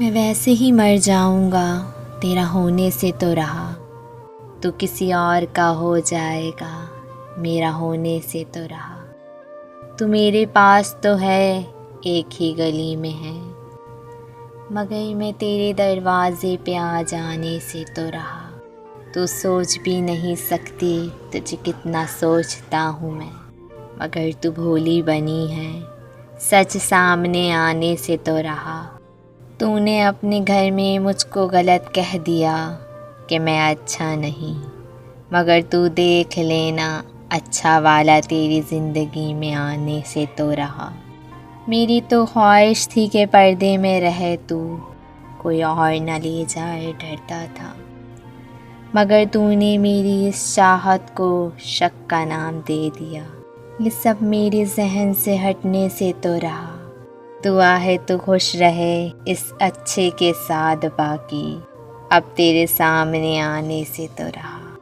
मैं वैसे ही मर जाऊंगा, तेरा होने से तो रहा। तू किसी और का हो जाएगा, मेरा होने से तो रहा। तू मेरे पास तो है, एक ही गली में है, मगर मैं तेरे दरवाजे पे आ जाने से तो रहा। तू सोच भी नहीं सकती तुझे कितना सोचता हूँ मैं, मगर तू भोली बनी है, सच सामने आने से तो रहा। तूने अपने घर में मुझको गलत कह दिया कि मैं अच्छा नहीं, मगर तू देख लेना अच्छा वाला तेरी ज़िंदगी में आने से तो रहा। मेरी तो ख्वाहिश थी कि पर्दे में रहे तू, कोई और न ले जाए डरता था, मगर तूने मेरी इस चाहत को शक का नाम दे दिया। ये सब मेरे जहन से हटने से तो रहा। दुआ है तू खुश रहे इस अच्छे के साथ, बाकी अब तेरे सामने आने से तो रहा।